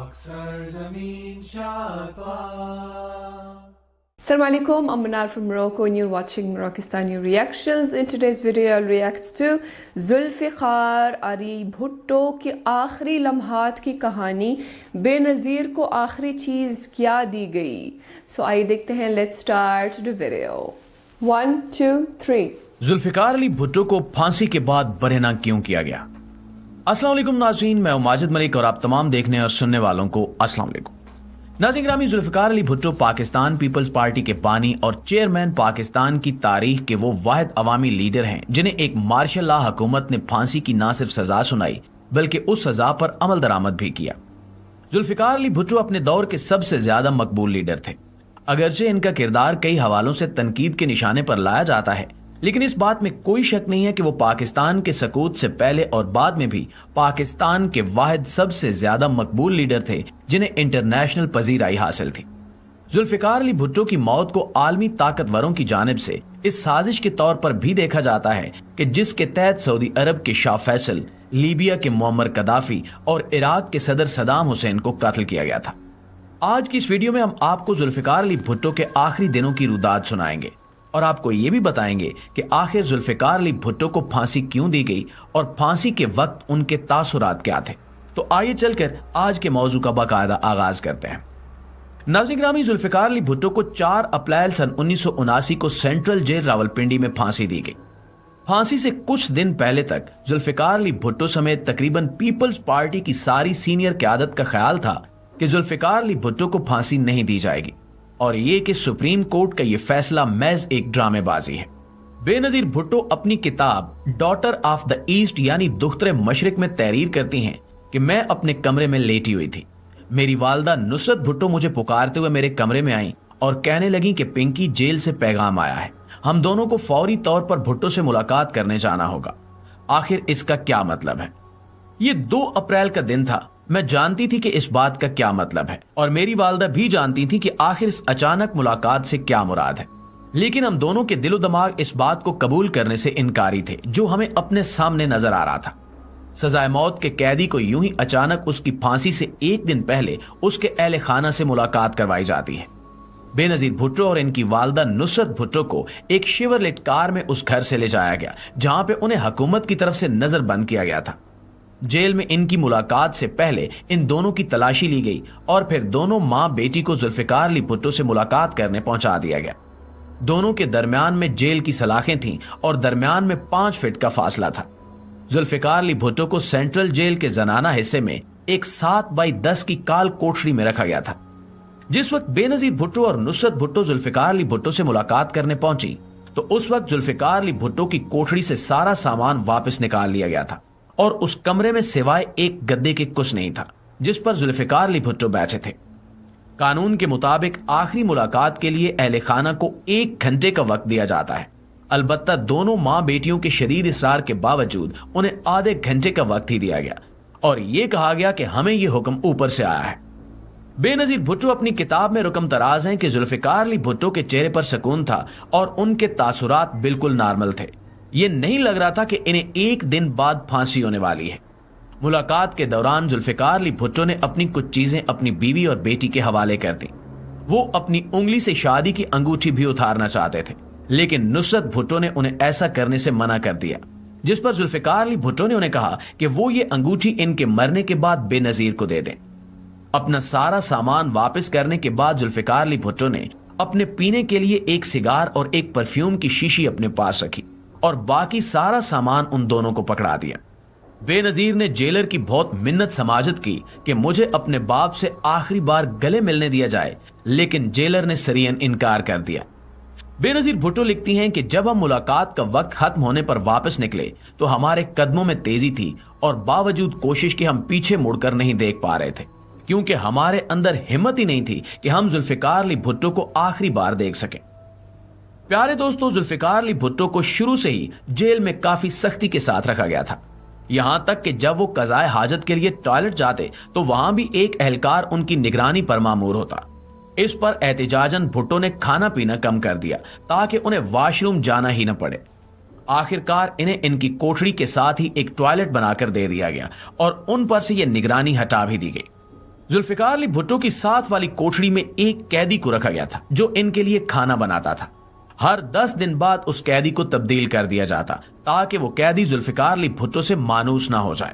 Assalamu alaikum, I'm Manar from Morocco and you're watching Moroccistani Reactions. In today's video I'll react to Zulfiqar Ali Bhutto की आखिरी लम्हात की कहानी बेनज़ीर को आखिरी चीज़ क्या दी गई. So आइए देखते हैं. Let's start the video. 1, 2, 3. Zulfikar Ali Bhutto को फांसी के बाद बरहना क्यों किया गया? अस्सलाम वालेकुम नाज़रीन, मैं माजिद मलिक और आप तमाम देखने और सुनने वालों को अस्सलाम वालेकुम. नाज़रीन ग्रामी, जुल्फिकार अली भुट्टो पाकिस्तान पीपल्स पार्टी के बानी और चेयरमैन पाकिस्तान की तारीख के वो वाहिद अवामी लीडर हैं जिन्हें एक मार्शल लॉ हुकूमत ने फांसी की ना सिर्फ सजा सुनाई बल्कि उस सजा पर अमल दरामद भी किया. जुल्फिकार अली भुट्टो अपने दौर के सबसे ज्यादा मकबूल लीडर थे. अगरचे इनका किरदार कई हवालों से तनकीद के निशाने पर लाया जाता है, लेकिन इस बात में कोई शक नहीं है कि वो पाकिस्तान के सकूत से पहले और बाद में भी पाकिस्तान के वाहिद सबसे ज्यादा मकबूल लीडर थे जिन्हें इंटरनेशनल पजीराई हासिल थी. जुल्फिकार अली भुट्टो की मौत को आलमी ताकतवरों की जानिब से इस साजिश के तौर पर भी देखा जाता है कि जिसके तहत सऊदी अरब के शाह फैसल, लीबिया के मुअम्मर कदाफी और इराक के सदर सदाम हुसैन को कत्ल किया गया था. आज की इस वीडियो में हम आपको जुल्फिकार अली भुट्टो के आखिरी दिनों की रुदात सुनाएंगे और आपको ये भी बताएंगे कि आखिर जुल्फिकार अली भुट्टो को फांसी क्यों दी गई और फांसी के वक्त उनके तासुरात क्या थे. तो आइए चलकर आज के मौजू का बाकायदा आगाज करते हैं. नाज़रीन ग्रामी, जुल्फिकार अली भुट्टो को 4 अप्रैल सन 1979 को सेंट्रल जेल रावलपिंडी में फांसी दी गई. फांसी से कुछ दिन पहले तक जुल्फिकार अली भुट्टो समेत तकरीबन पीपल्स पार्टी की सारी सीनियर क़यादत का ख्याल था कि जुल्फिकार अली भुट्टो को फांसी नहीं दी जाएगी और ये कि सुप्रीम कोर्ट का ये फैसला महज एक ड्रामेबाजी है. बेनजीर भुट्टो अपनी किताब डॉटर ऑफ द ईस्ट यानी दुख्तरे मशरिक में तहरीर करती हैं कि मैं अपने कमरे में लेटी हुई थी. मेरी वालदा नुसरत भुट्टो मुझे पुकारते हुए मेरे कमरे में आई और कहने लगी कि पिंकी जेल से पैगाम आया है, हम दोनों को फौरी तौर पर भुट्टो से मुलाकात करने जाना होगा. आखिर इसका क्या मतलब है? ये 2 अप्रैल का दिन था. मैं जानती थी कि इस बात का क्या मतलब है और मेरी वालदा भी जानती थी कि आखिर इस अचानक मुलाकात से क्या मुराद है, लेकिन हम दोनों के दिलो दिमाग इस बात को कबूल करने से इनकारी थे जो हमें अपने सामने नजर आ रहा था. सजाए मौत के कैदी को यूं ही अचानक उसकी फांसी से एक दिन पहले उसके अहले खाना से मुलाकात करवाई जाती है. बेनजीर भुट्टो और इनकी वालदा नुसरत भुट्टो को एक शेवरलेट कार में उस घर से ले जाया गया जहां पे उन्हें हुकूमत की तरफ से नजरबंद किया गया था. जेल में इनकी मुलाकात से पहले इन दोनों की तलाशी ली गई और फिर दोनों मां बेटी को जुल्फिकार अली भुट्टो से मुलाकात करने पहुंचा दिया गया. दोनों के दरमियान में जेल की सलाखें थीं और दरमियान में 5 फीट का फासला था. जुल्फिकार अली भुट्टो को सेंट्रल जेल के जनाना हिस्से में एक 7 बाई 10 की काल कोठरी में रखा गया था. जिस वक्त बेनजीर भुट्टो और नुसरत भुट्टो जुल्फिकार अली भुट्टो से मुलाकात करने पहुंची तो उस वक्त जुल्फिकार अली भुट्टो की कोठरी से सारा सामान वापस निकाल लिया गया था और उस कमरे में सिवाय एक गद्दे के कुछ नहीं था जिस पर जुल्फिकार अली भुट्टो बैठे थे. कानून के मुताबिक आखिरी मुलाकात के लिए अहले खाना को 1 घंटे का वक्त दिया जाता है. अलबत्ता दोनों मां बेटियों के शदीद इसरार के बावजूद उन्हें आधे घंटे का वक्त ही दिया गया और यह कहा गया कि हमें यह हुक्म ऊपर से आया है. बेनजीर भुट्टो अपनी किताब में रुकम तराज हैं कि जुल्फिकार अली भुट्टो के चेहरे पर सुकून था और उनके तासुरात बिल्कुल नॉर्मल थे. ये नहीं लग रहा था कि इन्हें एक दिन बाद फांसी होने वाली है. मुलाकात के दौरान जुल्फिकार अली भुट्टो ने अपनी कुछ चीजें अपनी बीवी और बेटी के हवाले कर दी. वो अपनी उंगली से शादी की अंगूठी भी उतारना चाहते थे, लेकिन नुसरत भुट्टो ने उन्हें ऐसा करने से मना कर दिया, जिस पर जुल्फिकार अली भुट्टो ने उन्हें कहा कि वो ये अंगूठी इनके मरने के बाद बेनजीर को दे दें. अपना सारा सामान वापस करने के बाद जुल्फिकार अली भुट्टो ने अपने पीने के लिए एक सिगार और एक परफ्यूम की शीशी अपने पास रखी और बाकी सारा सामान उन दोनों को पकड़ा दिया. बेनजीर ने जेलर की बहुत मिन्नत समाजत की कि मुझे अपने बाप से आखिरी बार गले मिलने दिया जाए, लेकिन जेलर ने सरीयन इनकार कर दिया. बेनजीर भुट्टो लिखती हैं कि जब हम मुलाकात का वक्त खत्म होने पर वापस निकले तो हमारे कदमों में तेजी थी और बावजूद कोशिश के हम पीछे मुड़कर नहीं देख पा रहे थे क्योंकि हमारे अंदर हिम्मत ही नहीं थी कि हम जुल्फिकार अली भुट्टो को आखिरी बार देख सकें. प्यारे दोस्तों, जुल्फिकार अली भुट्टो को शुरू से ही जेल में काफी सख्ती के साथ रखा गया था. यहां तक कि जब वो कज़ाए हाजत के लिए टॉयलेट जाते तो वहां भी एक एहलकार उनकी निगरानी पर मामूर होता. इस पर एहतिजाजन भुट्टो ने खाना पीना कम कर दिया ताकि उन्हें वॉशरूम जाना ही न पड़े. आखिरकार इन्हें इनकी कोठरी के साथ ही एक टॉयलेट बनाकर दे दिया गया और उन पर से यह निगरानी हटा भी दी गई. जुल्फिकार अली भुट्टो की साथ वाली कोठड़ी में एक कैदी को रखा गया था जो इनके लिए खाना बनाता था। हर 10 दिन बाद उस कैदी को तब्दील कर दिया जाता ताकि वो कैदी जुल्फिकार अली भुट्टो से मानूस ना हो जाए।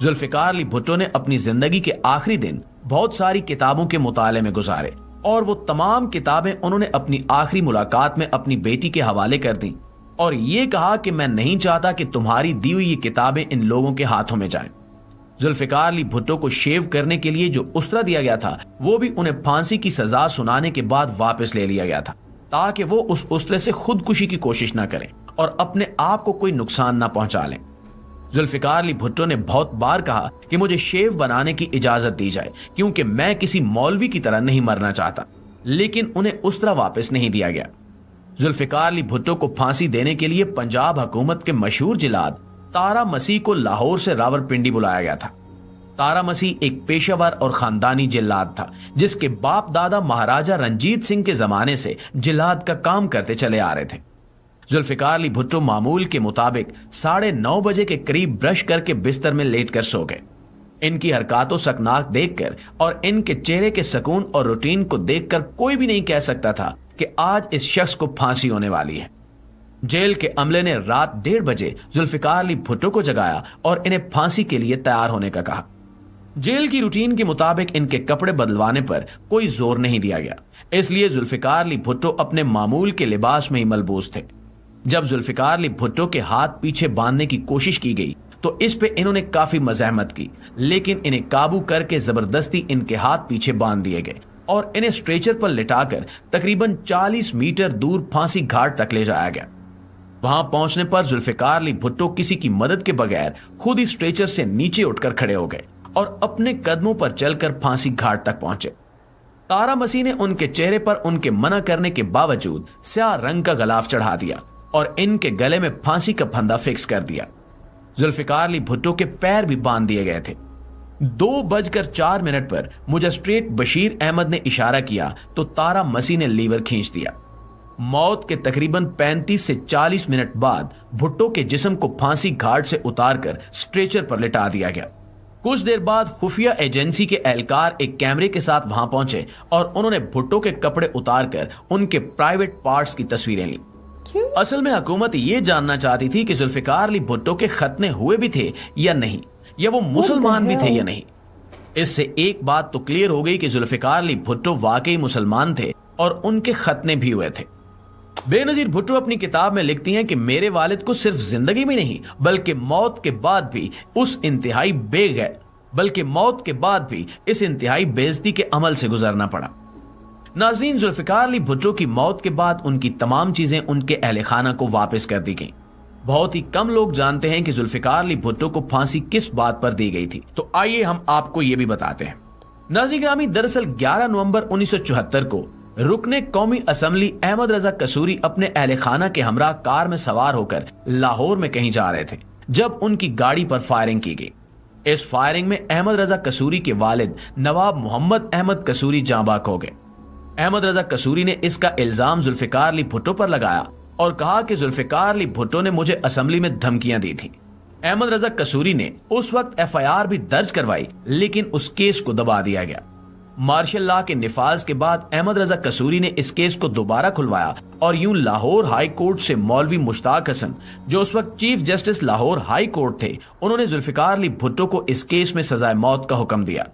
जुल्फिकार अली भुट्टो ने अपनी जिंदगी के आखिरी दिन बहुत सारी किताबों के मुताले में गुजारे और वो तमाम किताबें उन्होंने अपनी आखिरी मुलाकात में अपनी बेटी के हवाले कर दी और ये कहा कि मैं नहीं चाहता कि तुम्हारी दी हुई ये किताबें इन लोगों के हाथों में जाएं। जुल्फिकार अली भुट्टो को शेव करने के लिए जो उसरा दिया गया था वो भी उन्हें फांसी की सजा सुनाने के बाद वापस ले लिया गया था ताकि वो उस उसरे से खुदकुशी की कोशिश ना करें और अपने आप को कोई नुकसान ना पहुंचा लें। जुल्फिकार अली भुट्टो ने बहुत बार कहा कि मुझे शेव बनाने की इजाजत दी जाए क्योंकि मैं किसी मौलवी की तरह नहीं मरना चाहता, लेकिन उन्हें उसरा वापस नहीं दिया गया। जुल्फिकार अली भुट्टो को फांसी देने के लिए पंजाब हुकूमत के मशहूर जिलाद तारा मसीह को लाहौर से रावलपिंडी बुलाया गया था। तारा मसीह एक पेशावर और खानदानी जिल्लाद था जिसके बाप दादा महाराजा रंजीत सिंह के जमाने से जिल्लाद का काम करते चले आ रहे थे। जुल्फिकार अली भुट्टो मामूल के मुताबिक 9:30 बजे के करीब ब्रश करके बिस्तर में लेटकर सो गए। इनकी हरकतों सकनाक देखकर और इनके चेहरे के सुकून और रूटीन को देखकर कोई भी नहीं कह सकता था कि आज इस शख्स को फांसी होने वाली है। जेल के अमले ने रात 1:30 बजे जुल्फिकार अली भुट्टो को जगाया और इन्हें फांसी के लिए तैयार होने का कहा। जेल की रूटीन के मुताबिक इनके कपड़े बदलवाने पर कोई जोर नहीं दिया गया, इसलिए जुल्फिकार अली भुट्टो अपने मामूल के लिबास में ही मलबूस थे। जब जुल्फिकार अली भुट्टो के हाथ पीछे बांधने की कोशिश की गई तो इस पे इन्होंने काफी मज़ाहमत की, लेकिन इन्हें काबू करके जबरदस्ती इनके हाथ पीछे बांध दिए गए और इन्हें स्ट्रेचर पर लिटाकर तकरीबन 40 मीटर दूर फांसी घाट तक ले जाया गया। वहां पहुंचने पर जुल्फिकार अली भुट्टो किसी की मदद के बगैर खुद ही स्ट्रेचर से नीचे उठकर खड़े हो गए और अपने कदमों पर चलकर फांसी घाट तक पहुंचे। तारा मसीह ने उनके चेहरे पर उनके मना करने के बावजूद स्याह रंग का गलाफ चढ़ा दिया और इनके गले में फांसी का फंदा फिक्स कर दिया। जुल्फिकार अली भुट्टो के पैर भी बांध दिए गए थे। 2:04 पर मुजस्ट्रेट बशीर अहमद ने इशारा किया तो तारा मसीह ने लीवर खींच दिया। मौत के तकरीबन 35 से 40 मिनट बाद भुट्टो के जिस्म को फांसी घाट से उतारकर स्ट्रेचर पर लिटा दिया गया। कुछ देर बाद खुफिया एजेंसी के एहलकार एक कैमरे के साथ वहां पहुंचे और उन्होंने भुट्टो के कपड़े उतारकर उनके प्राइवेट पार्ट्स की तस्वीरें ली। क्यों? असल में हुकूमत ये जानना चाहती थी कि जुल्फिकार अली भुट्टो के खतने हुए भी थे या नहीं, या वो मुसलमान भी थे या नहीं। इससे एक बात तो क्लियर हो गई कि जुल्फिकार अली भुट्टो वाकई मुसलमान थे और उनके खतने भी हुए थे। बेनजीर भुट्टो अपनी किताब में लिखती हैं कि मेरे वालिद को सिर्फ जिंदगी में नहीं बल्कि मौत के बाद भी इस इंतहाई बेइज्जती के अमल से गुजरना पड़ा। नाज़रीन, जुल्फिकार अली भुट्टो की मौत के बाद उनकी तमाम चीजें उनके अहले खाना को वापस कर दी गईं। बहुत ही कम लोग जानते हैं कि जुल्फिकार अली भुट्टो को फांसी किस बात पर दी गई थी, तो आइए हम आपको ये भी बताते हैं। नाज़रीन ग्रामी, दरअसल 11 नवंबर 1974 को रुकने कौमी असम्बली अहमद रजा कसूरी अपने अहले खाना के हमरा कार में सवार होकर लाहौर में कहीं जा रहे थे जब उनकी गाड़ी पर फायरिंग की गई। इस फायरिंग में अहमद रजा कसूरी के वालिद नवाब मोहम्मद अहमद कसूरी जाँ बाक हो गए। अहमद रजा कसूरी ने इसका इल्जाम जुल्फिकार अली भुट्टो पर लगाया और कहा कि जुल्फिकार अली भुट्टो ने मुझे असेंबली में धमकियां दी थी। अहमद रजा कसूरी ने उस वक्त FIR भी दर्ज करवाई, लेकिन उस केस को दबा दिया गया। मार्शल लॉ के निफाज के बाद अहमद रजा कसूरी ने इस केस को दोबारा खुलवाया और यूं लाहौर हाई कोर्ट से मौलवी मुश्ताक हसन, जो उस वक्त chief justice Lahore high court थे, उन्होंने जुल्फिकार अली भुट्टो को इस केस में सजाए मौत का हुक्म दिया।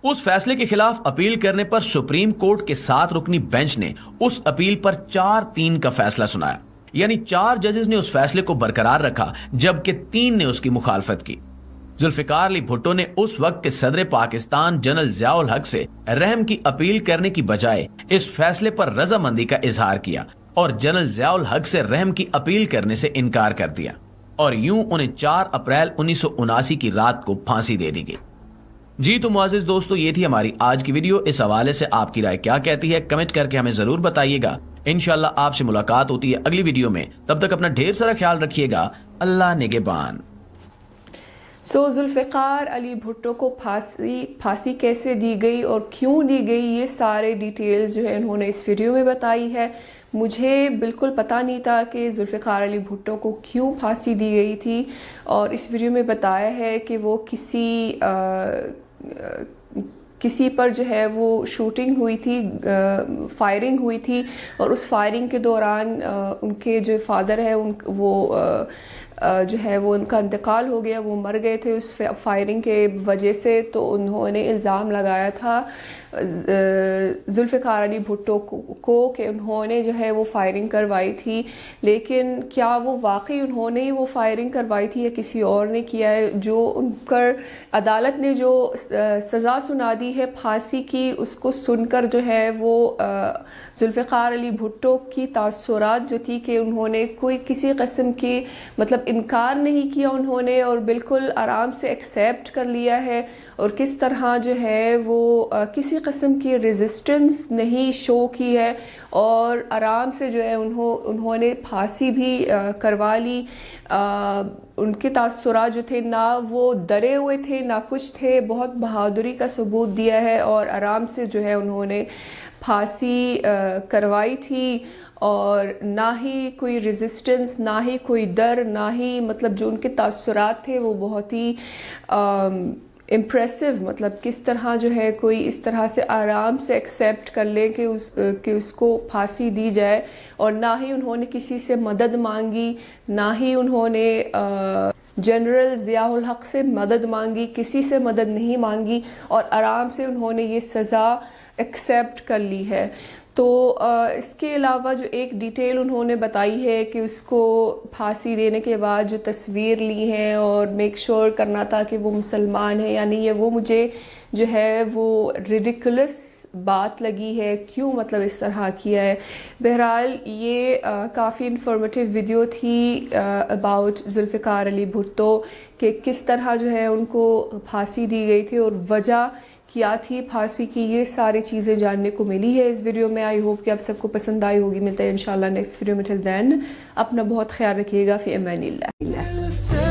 उस फैसले के खिलाफ अपील करने पर सुप्रीम कोर्ट के 7 रुकनी बेंच ने उस अपील पर 4-3 का फैसला सुनाया, यानी 4 जजेस ने उस फैसले को बरकरार रखा जबकि 3 ने उसकी मुखालफत की। जुल्फिकार अली भुट्टो ने उस वक्त के सदर पाकिस्तान जनरल ज़ियाउल हक से रहम की अपील करने की बजाय इस फैसले पर रजामंदी का इजहार किया और जनरल ज़ियाउल हक से रहम की अपील करने से इनकार कर दिया और यूं उन्हें 4 अप्रैल 1979 की रात को फांसी दे दी गई। जी तो मुआज़िज दोस्तों, ये थी हमारी आज की वीडियो। इस हवाले से आपकी राय क्या कहती है, कमेंट करके हमें जरूर बताइएगा। इंशाल्लाह आपसे मुलाकात होती है अगली वीडियो में। तब तक अपना ढेर सारा ख्याल रखिएगा। अल्लाह निगहबान। जुल्फिकार अली भुट्टो को फांसी कैसे दी गई और क्यों दी गई, ये सारे डिटेल्स जो है इन्होंने इस वीडियो में बताई है। मुझे बिल्कुल पता नहीं था कि जुल्फिकार अली भुट्टो को क्यों फांसी दी गई थी, और इस वीडियो में बताया है कि वो किसी کسی پر جو ہے وہ شوٹنگ ہوئی تھی، فائرنگ ہوئی تھی، اور اس فائرنگ کے دوران ان کے جو فادر ہے وہ جو ہے وہ ان کا انتقال ہو گیا، وہ مر گئے تھے اس فائرنگ کے وجہ سے. تو انہوں نے الزام لگایا تھا ذوالفقار علی بھٹو کو کہ انہوں نے جو ہے وہ فائرنگ کروائی تھی. لیکن کیا وہ واقعی انہوں نے ہی وہ فائرنگ کروائی تھی یا کسی اور نے کیا ہے؟ جو ان پر عدالت نے جو سزا سنا دی ہے پھانسی کی، اس کو سن کر جو ہے وہ ذوالفقار علی بھٹو کی تاثرات جو تھی کہ انہوں نے کوئی کسی قسم کی مطلب انکار نہیں کیا انہوں نے، اور بالکل آرام سے ایکسیپٹ کر لیا ہے، اور کس طرح جو ہے وہ کسی قسم کی ریزسٹنس نہیں شو کی ہے، اور آرام سے جو ہے انہوں نے پھانسی بھی کروا لی. ان کے تاثرات جو تھے، نہ وہ ڈرے ہوئے تھے نہ کچھ تھے، بہت بہادری کا ثبوت دیا ہے، اور آرام سے جو ہے انہوں نے پھانسی کروائی تھی، اور نہ ہی کوئی ریزسٹنس، نہ ہی کوئی ڈر، نہ ہی مطلب جو ان کے تاثرات تھے وہ بہت ہی امپریسو. مطلب کس طرح جو ہے کوئی اس طرح سے آرام سے ایکسیپٹ کر لے کہ اس کو پھانسی دی جائے، اور نہ ہی انہوں نے کسی سے مدد مانگی، نہ ہی انہوں نے جنرل ضیاء الحق سے مدد مانگی، کسی سے مدد نہیں مانگی، اور آرام سے انہوں نے یہ سزا ایکسیپٹ کر لی ہے. تو اس کے علاوہ جو ایک ڈیٹیل انہوں نے بتائی ہے کہ اس کو پھانسی دینے کے بعد جو تصویر لی ہے اور میک شور کرنا تھا کہ وہ مسلمان ہے یا نہیں ہے، وہ مجھے جو ہے وہ ریڈیکولس بات لگی ہے. کیوں مطلب اس طرح کیا ہے؟ بہرحال یہ کافی انفارمیٹیو ویڈیو تھی اباؤٹ ذوالفقار علی بھٹو کہ کس طرح جو ہے ان کو پھانسی دی گئی تھی اور وجہ کیا تھی پھانسی کی. یہ ساری چیزیں جاننے کو ملی ہے اس ویڈیو میں. آئی ہوپ کہ آپ سب کو پسند آئی ہوگی. ملتے ہیں انشاءاللہ نیکسٹ ویڈیو میں. ٹل دین اپنا بہت خیال رکھیے گا. فی امان اللہ.